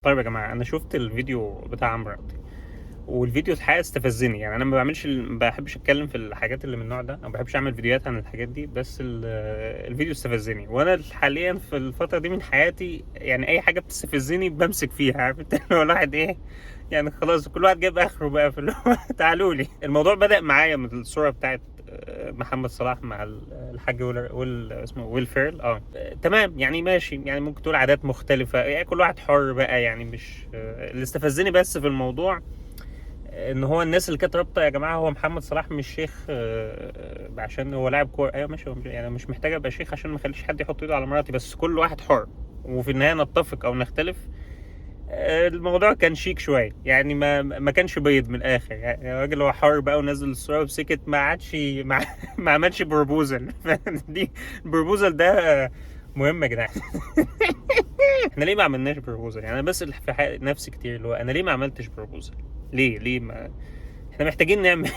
طيب يا جماعة، أنا شُفت الفيديو بتاع عمرو دياب، والفيديو الحقيقة استفزني. يعني أنا ما باحبش أتكلّم في الحاجات اللي من النوع ده، أو ما باحبش أعمل فيديوهات عن الحاجات دي، بس الفيديو استفزني، وأنا حاليًا في الفترة دي من حياتي يعني أي حاجة بتستفزني بامسك فيها، عارف أنت اللي هو الواحد إيه، يعني خلاص كل واحد جايب آخره بقى في اللي هو تعالوا لي. الموضوع بدأ معايا من الصورة بتاعة محمد صلاح مع الحاج اسمه ويل فيرل. تمام، يعني ماشي، يعني ممكن تقول عادات مختلفة، يعني كل واحد حر بقى، يعني مش اللي استفزني بس في الموضوع ان هو الناس اللي كانت رابطه يا جماعه هو محمد صلاح مش شيخ عشان هو لاعب كوره. ايوه ماشي، يعني مش محتاج ابقى شيخ عشان ما اخليش حد يحط ايده على مراتي، بس كل واحد حر، وفي النهايه نتفق او نختلف. الموضوع كان شيك شويه، يعني ما كانش بيض من الاخر، يعني الراجل هو حر بقى ونزل الصوره وسكت، ما عادش ما عملش بروبوزل. دي البروبوزل ده مهم يا جدعان. احنا ليه ما عملناش بروبوزل؟ يعني انا بسأل في نفسي كتير، اللي هو انا ليه ما عملتش بروبوزل؟ ليه ما احنا محتاجين نعمل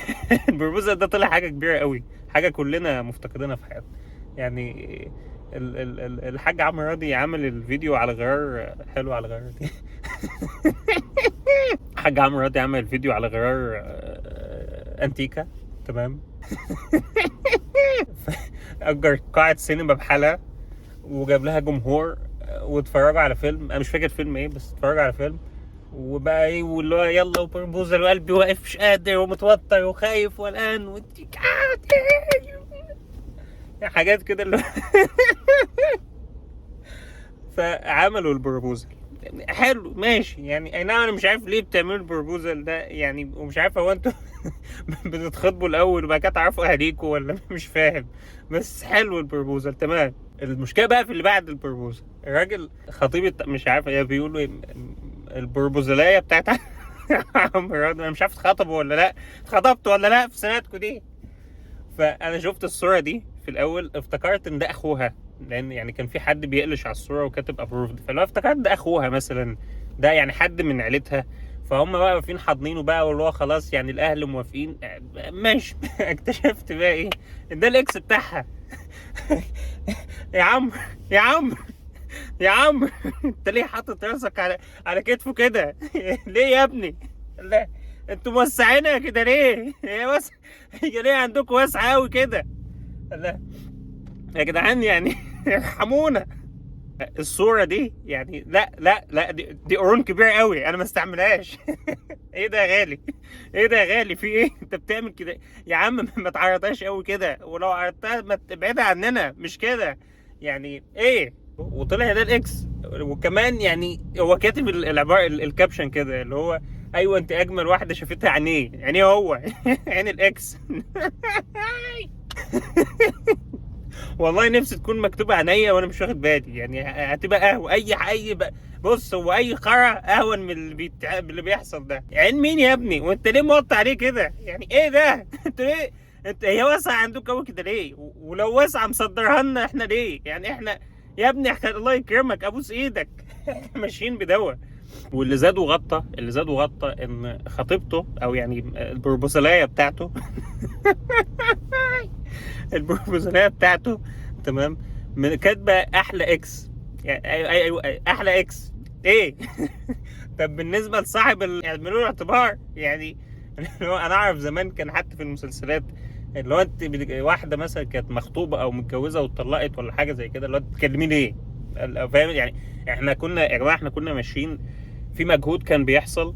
البروبوزال ده طلع حاجة كبيرة قوي، حاجة كلنا مفتقدينها في حياتنا. يعني الحاج عمرو راضي عامل الفيديو على غرار حلو، على غرار دي. الحاج عمرو راضي عمل فيديو على غرار انتيكا، تمام. أجر قاعة سينما بحالها، وجاب لها جمهور، واتفرجوا على فيلم، انا مش فاكر فيلم ايه، بس اتفرجوا على فيلم، وبقى ايه، واللي هو يلا وبربوزل، وقلبي واقف مش قادر ومتوتر وخايف وقلقان حاجات كده اللي فعملوا البروبوزل. حلو ماشي، يعني اي نعم، انا مش عارف ليه بتعملوا البروبوزل ده، يعني ومش عارف هو انتوا بتتخطبوا الاول وبعد كده تعرفوا اهاليكوا ولا مش فاهم، بس حلو البروبوزل تمام. المشكله بقى في اللي بعد البروبوزل، الراجل خطيب مش عارف ايه بيقولوا ايه، البروبوزلايه بتاعت عمرو رضوان، انا مش عارف اتخطبوا ولا لا، اتخطبتوا ولا لا في سنتكم دي. فانا شفت الصوره دي في الاول افتكرت ان ده اخوها، لان يعني كان في حد بيقلش على الصوره وكاتب ابروفد، فلو افتكرت ده اخوها مثلا، ده يعني حد من عيلتها، فهم بقى واقفين حاضنينه بقى، واللي هو خلاص يعني الاهل موافقين، ماشي. اكتشفت بقى ايه؟ ده الاكس بتاعها. يا عم، يا عم، يا عم، انت ليه حاطط راسك على كتفه كده؟ ليه يا ابني؟ لا، انتوا موسعينها كده ليه؟ هي ليه عندكم واسعه قوي كده؟ لا يا جدعان، يعني ارحمونا. الصوره دي يعني لا لا لا، دي قرون كبيره قوي، انا ما استعملهاش. ايه ده يا غالي؟ ايه ده يا غالي؟ في ايه انت بتعمل كده يا عم؟ ما تعرضهاش قوي كده، ولو عرضتها ما تبعدها عننا، مش كده يعني ايه. وطلع ده الاكس، وكمان يعني هو كاتب العباره الكابشن كده، اللي هو ايوه انت اجمل واحده شافتها عينيه، يعني هو عين الاكس. والله نفسي تكون مكتوبة عينيا وانا مش واخد بالي، يعني هتبقى قهوة اي بص، هو اي خرا اهون من اللي بيحصل ده. عين مين يا ابني؟ وانت ليه موطي عليه كده؟ يعني ايه ده؟ انت ليه؟ انت هي واسعة عندك قوي كده ليه؟ ولو واسعة مصدرها لنا احنا ليه؟ يعني احنا يا ابني، احنا الله يكرمك ابوس ايدك. ماشيين بدوا. واللي زاد وغطى، ان خطيبته، او يعني البروبوزالية بتاعته، البروبوزاليه بتاعته، تمام، كاتبه احلى اكس، يعني ايوه احلى اكس ايه. طب بالنسبه لصاحب يعملوا له اعتبار يعني. اللي هو انا اعرف زمان كان حتى في المسلسلات، اللي هو انت واحده مثلا كانت مخطوبه او متجوزه واتطلقت ولا حاجه زي كده، اللي هو تكلمي ليه؟ فاهم يعني؟ احنا كنا يا جماعه، احنا كنا ماشيين في مجهود كان بيحصل،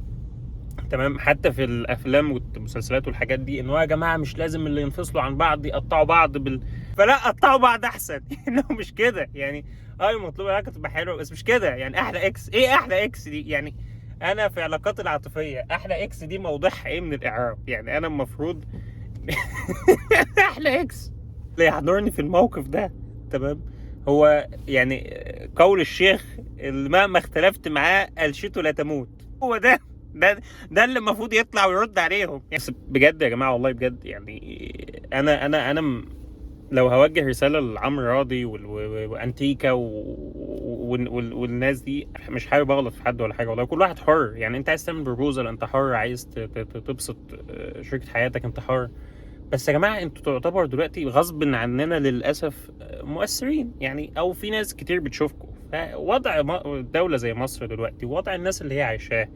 تمام، حتى في الافلام والمسلسلات والحاجات دي، ان هو يا جماعه مش لازم اللي ينفصلوا عن بعض يقطعوا بعض فلا، قطعوا بعض احسن. انه مش كده يعني. المطلوب انها تبقى حلوه، بس مش كده يعني. احلى اكس ايه؟ احلى اكس دي يعني انا في علاقاتي العاطفيه، احلى اكس دي موضوعها ايه من الاعراب؟ يعني انا المفروض احلى اكس اللي يحضرني في الموقف ده، تمام، هو يعني قول الشيخ اللي مهما اختلفت معاه قلشته لا تموت، هو ده ده اللي المفروض يطلع ويرد عليهم. بس بجد يا جماعه، والله بجد، يعني لو هوجه رساله لعمرو راضي وانتيكا والناس دي، مش حابب اغلط في حد ولا حاجه، والله كل واحد حر، يعني انت عايز تعمل بروبوزال انت حر، عايز تبسط شريكة حياتك انت حر، بس يا جماعه انتوا تعتبروا دلوقتي غصب عننا للاسف مؤثرين، يعني او في ناس كتير بتشوفكم، فوضع دولة زي مصر دلوقتي، ووضع الناس اللي هي عايشاه،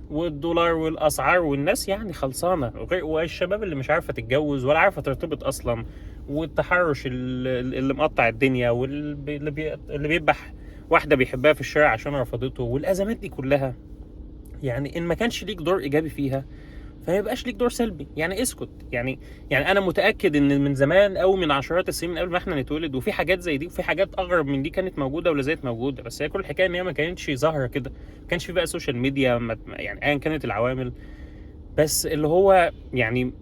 والدولار والاسعار والناس يعني خلصانه، والشباب اللي مش عارفه تتجوز ولا عارفه ترتبط اصلا، والتحرش اللي مقطع الدنيا، اللي بيذبح واحده بيحبها في الشارع عشان رفضته، والازمات دي كلها. يعني ان ما كانش ليك دور ايجابي فيها فما يبقاش ليك دور سلبي، يعني اسكت. يعني انا متاكد ان من زمان او من عشرات السنين من قبل ما احنا نتولد وفي حاجات زي دي وفي حاجات اغرب من دي كانت موجوده ولا زالت موجوده، بس هي كل الحكايه ان هي ما كانتش ظاهره كده، ما كانش في بقى سوشيال ميديا، يعني ايا كانت العوامل. بس اللي هو يعني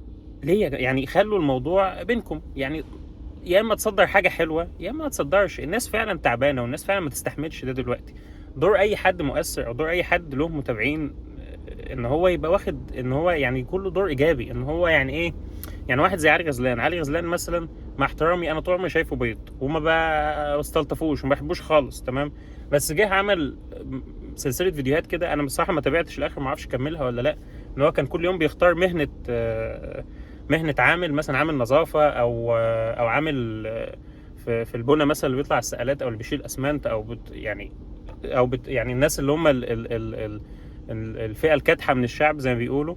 ليه يعني خلوا الموضوع بينكم، يعني يا اما تصدر حاجه حلوه يا اما ما تصدرش. الناس فعلا تعبانه والناس فعلا ما تستحملش ده دلوقتي. دور اي حد مؤثر او دور اي حد له متابعين ان هو يبقى واخد ان هو يعني كله دور ايجابي، ان هو يعني ايه. يعني واحد زي علي غزلان مثلا، مع احترامي انا طول عمري شايفه بيض وما بستلطفوش وما بحبوش خالص، تمام. بس جه عمل سلسله فيديوهات كده، انا بصراحه ما تابعتش الاخر، ما اعرفش كملها ولا لا. ان هو كان كل يوم بيختار مهنه عامل، مثلا عامل نظافه او عامل في البنا مثلا، اللي بيطلع السقالات او اللي بيشيل اسمنت يعني الناس اللي هم الفئه الكادحه من الشعب زي ما بيقولوا.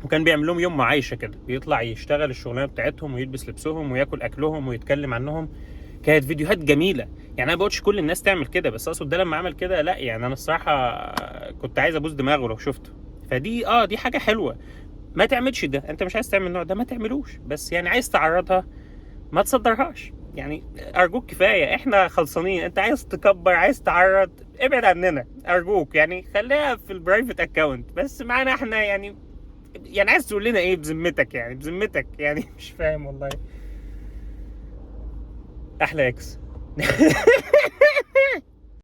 وكان بيعمل لهم يوم معايشه كده، بيطلع يشتغل الشغلانه بتاعتهم ويلبس لبسهم وياكل اكلهم ويتكلم عنهم. كانت فيديوهات جميله. يعني انا ما بقولش كل الناس تعمل كده، بس اقصد ده لما عمل كده لا، يعني انا الصراحه كنت عايز ابوس دماغه لو شفته. فدي دي حاجه حلوه. ما تعملش ده، انت مش عايز تعمل النوع ده ما تعملوش، بس يعني عايز تعرضها ما تصدرهاش. يعني ارجوك كفايه، احنا خلصانين. انت عايز تكبر، عايز تعرض، ابعد عننا ارجوك. يعني خليها في البرايفت اكونت بس معانا احنا. يعني عايز تقول لنا ايه بذمتك؟ يعني بذمتك يعني مش فاهم والله. احلى اكس